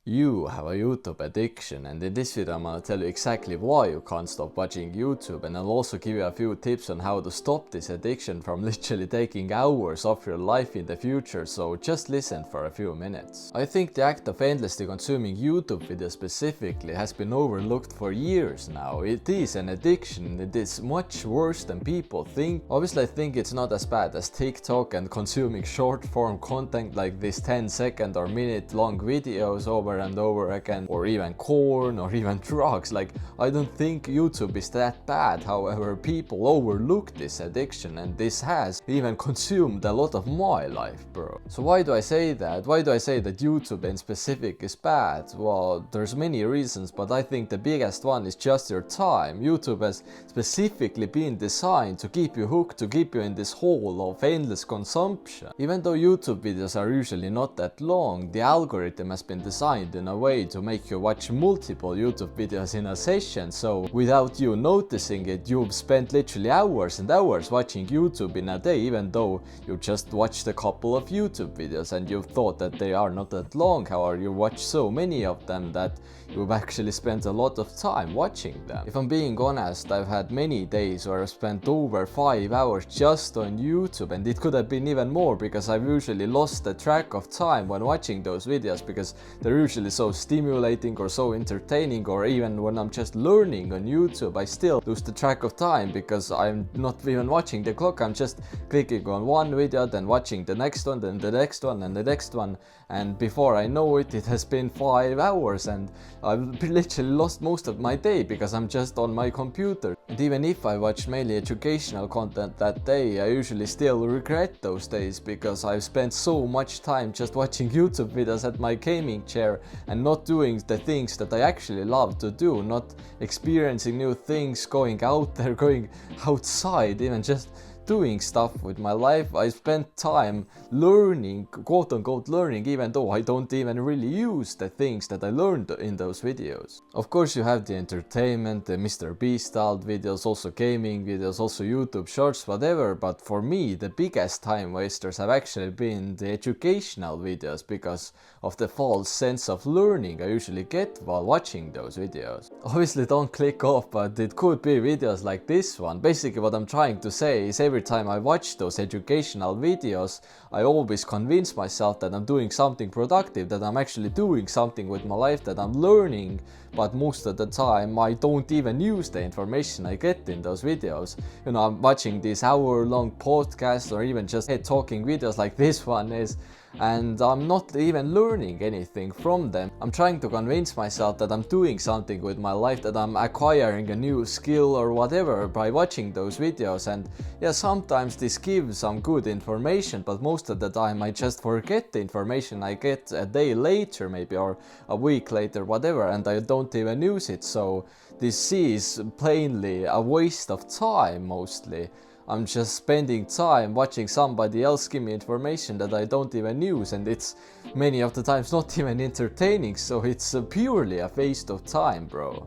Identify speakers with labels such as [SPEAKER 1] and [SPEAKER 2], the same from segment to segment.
[SPEAKER 1] You have a YouTube addiction, and in this video I'm gonna tell you exactly why you can't stop watching YouTube, and I'll also give you a few tips on how to stop this addiction from literally taking hours of your life in the future, so just listen for a few minutes. I think the act of endlessly consuming YouTube videos specifically has been overlooked for years now. It is an addiction, it is much worse than people think. Obviously I think it's not as bad as TikTok and consuming short form content like this 10-second or minute long videos over and over again, or even corn or even drugs. Like, I don't think YouTube is that bad. However, people overlook this addiction, and this has even consumed a lot of my life, bro. So why do I say that? Why do I say that YouTube in specific is bad? Well, there's many reasons, but I think the biggest one is just your time. YouTube has specifically been designed to keep you hooked, to keep you in this hole of endless consumption. Even though YouTube videos are usually not that long, the algorithm has been designed in a way to make you watch multiple YouTube videos in a session, so without you noticing it, you've spent literally hours and hours watching YouTube in a day, even though you just watched a couple of YouTube videos and you've thought that they are not that long. However, you watch so many of them that you've actually spent a lot of time watching them. If I'm being honest, I've had many days where I've spent over 5 hours just on YouTube, and it could have been even more because I've usually lost the track of time when watching those videos, because they're usually so stimulating or so entertaining, or even when I'm just learning on YouTube I still lose the track of time because I'm not even watching the clock. I'm just clicking on one video, then watching the next one, then the next one and the next one, and before I know it, it has been 5 hours and I've literally lost most of my day because I'm just on my computer. And even if I watch mainly educational content that day, I usually still regret those days because I've spent so much time just watching YouTube videos at my gaming chair and not doing the things that I actually love to do, not experiencing new things, going out there, going outside, even just doing stuff with my life. I spent time learning, quote unquote learning, even though I don't even really use the things that I learned in those videos. Of course you have the entertainment, the Mr. Beast styled videos, also gaming videos, also YouTube shorts, whatever, but for me the biggest time wasters have actually been the educational videos because of the false sense of learning I usually get while watching those videos. Obviously don't click off, but it could be videos like this one. Basically what I'm trying to say is every time I watch those educational videos, I always convince myself that I'm doing something productive, that I'm actually doing something with my life, that I'm learning, but most of the time I don't even use the information I get in those videos. You know, I'm watching these hour-long podcasts or even just talking videos like this one is, and I'm not even learning anything from them. I'm trying to convince myself that I'm doing something with my life, that I'm acquiring a new skill or whatever by watching those videos. And yeah, sometimes this gives some good information, but most of the time I just forget the information I get a day later maybe, or a week later, whatever, and I don't even use it. So this is plainly a waste of time mostly. I'm just spending time watching somebody else give me information that I don't even use, and it's many of the times not even entertaining, so it's purely a waste of time, bro.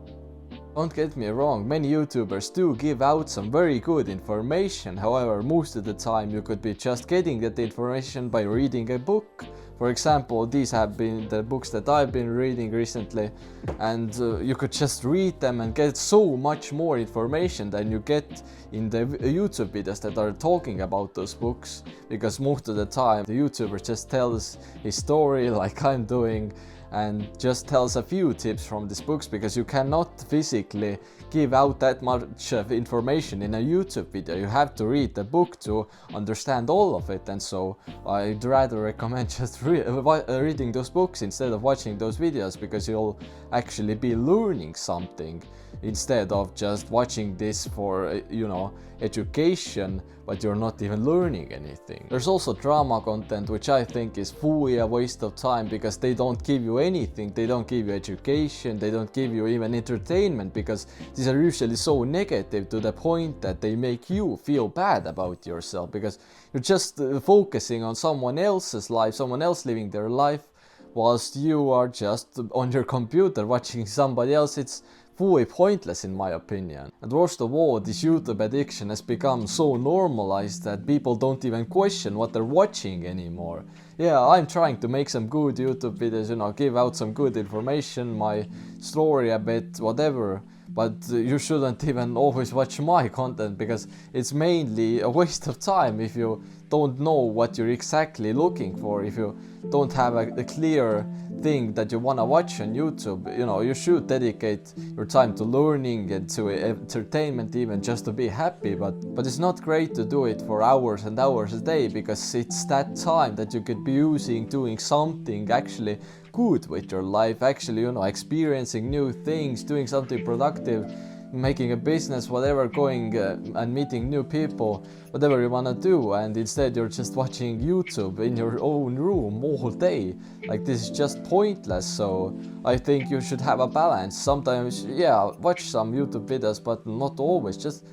[SPEAKER 1] Don't get me wrong, many YouTubers do give out some very good information. However, most of the time you could be just getting that information by reading a book. For example, these have been the books that I've been reading recently, and you could just read them and get so much more information than you get in the YouTube videos that are talking about those books, because most of the time the YouTuber just tells his story like I'm doing and just tells a few tips from these books, because you cannot physically give out that much of information in a YouTube video. You have to read the book to understand all of it, and so I'd rather recommend just reading those books instead of watching those videos, because you'll actually be learning something instead of just watching this for, you know, education, but you're not even learning anything. There's also drama content, which I think is fully a waste of time because they don't give you anything. They don't give you education, they don't give you even entertainment, because these are usually so negative to the point that they make you feel bad about yourself, because you're just focusing on someone else's life, someone else living their life, whilst you are just on your computer watching somebody else. It's fully pointless in my opinion. And worst of all, this YouTube addiction has become so normalized that people don't even question what they're watching anymore. Yeah, I'm trying to make some good YouTube videos, you know, give out some good information, my story a bit, whatever. But you shouldn't even always watch my content, because it's mainly a waste of time if you don't know what you're exactly looking for, if you don't have a clear thing that you want to watch on YouTube. You know, you should dedicate your time to learning and to entertainment, even just to be happy, but it's not great to do it for hours and hours a day, because it's that time that you could be using doing something actually good with your life, actually, you know, experiencing new things, doing something productive, making a business, whatever, going and meeting new people, whatever you want to do. And instead you're just watching YouTube in your own room all day. Like, this is just pointless. So I think you should have a balance. Sometimes, yeah, watch some YouTube videos, but not always. Just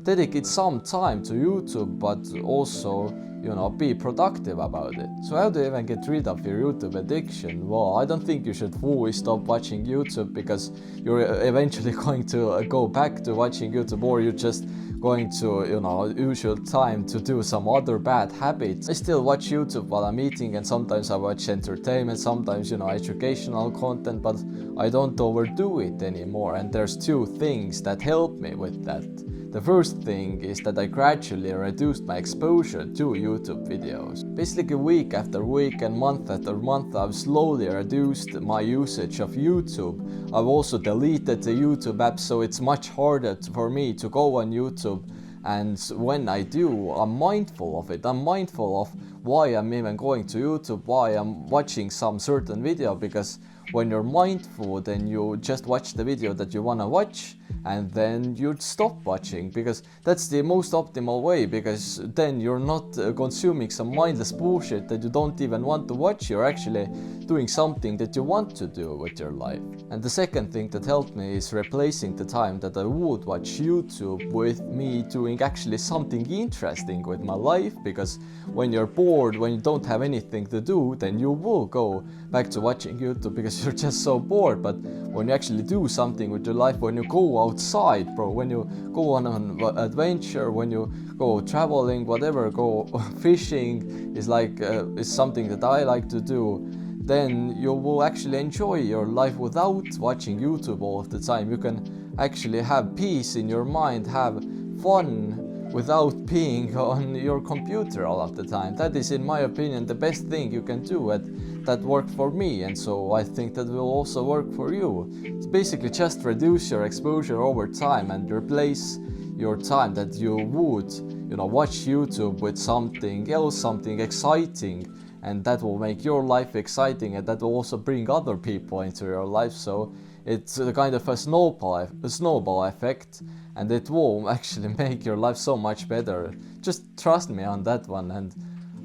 [SPEAKER 1] dedicate some time to YouTube, but also, you know, be productive about it. So how do you even get rid of your YouTube addiction? Well, I don't think you should fully stop watching YouTube, because you're eventually going to go back to watching YouTube, or you're just going to, you know, use your time to do some other bad habits. I still watch YouTube while I'm eating, and sometimes I watch entertainment, sometimes, you know, educational content, but I don't overdo it anymore. And there's two things that help me with that. The first thing is that I gradually reduced my exposure to YouTube videos. Basically, week after week and month after month, I've slowly reduced my usage of YouTube. I've also deleted the YouTube app, so it's much harder for me to go on YouTube. And when I do, I'm mindful of it. I'm mindful of why I'm even going to YouTube, why I'm watching some certain video, because when you're mindful, then you just watch the video that you want to watch, and then you stop watching, because that's the most optimal way, because then you're not consuming some mindless bullshit that you don't even want to watch. You're actually doing something that you want to do with your life. And the second thing that helped me is replacing the time that I would watch YouTube with me doing actually something interesting with my life, because when you're bored, when you don't have anything to do, then you will go back to watching YouTube because you're just so bored. But when you actually do something with your life, when you go outside, bro, when you go on an adventure, when you go traveling, whatever, go fishing is something that I like to do, then you will actually enjoy your life without watching YouTube all of the time. You can actually have peace in your mind, have fun without being on your computer all of the time. That is, in my opinion, the best thing you can do, and that worked for me, and so I think that will also work for you. It's basically just reduce your exposure over time and replace your time that you would, you know, watch YouTube with something else, something exciting, and that will make your life exciting, and that will also bring other people into your life. So it's a kind of a snowball effect, and it will actually make your life so much better. Just trust me on that one, and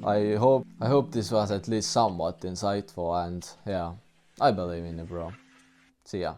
[SPEAKER 1] I hope this was at least somewhat insightful, and yeah, I believe in you, bro. See ya.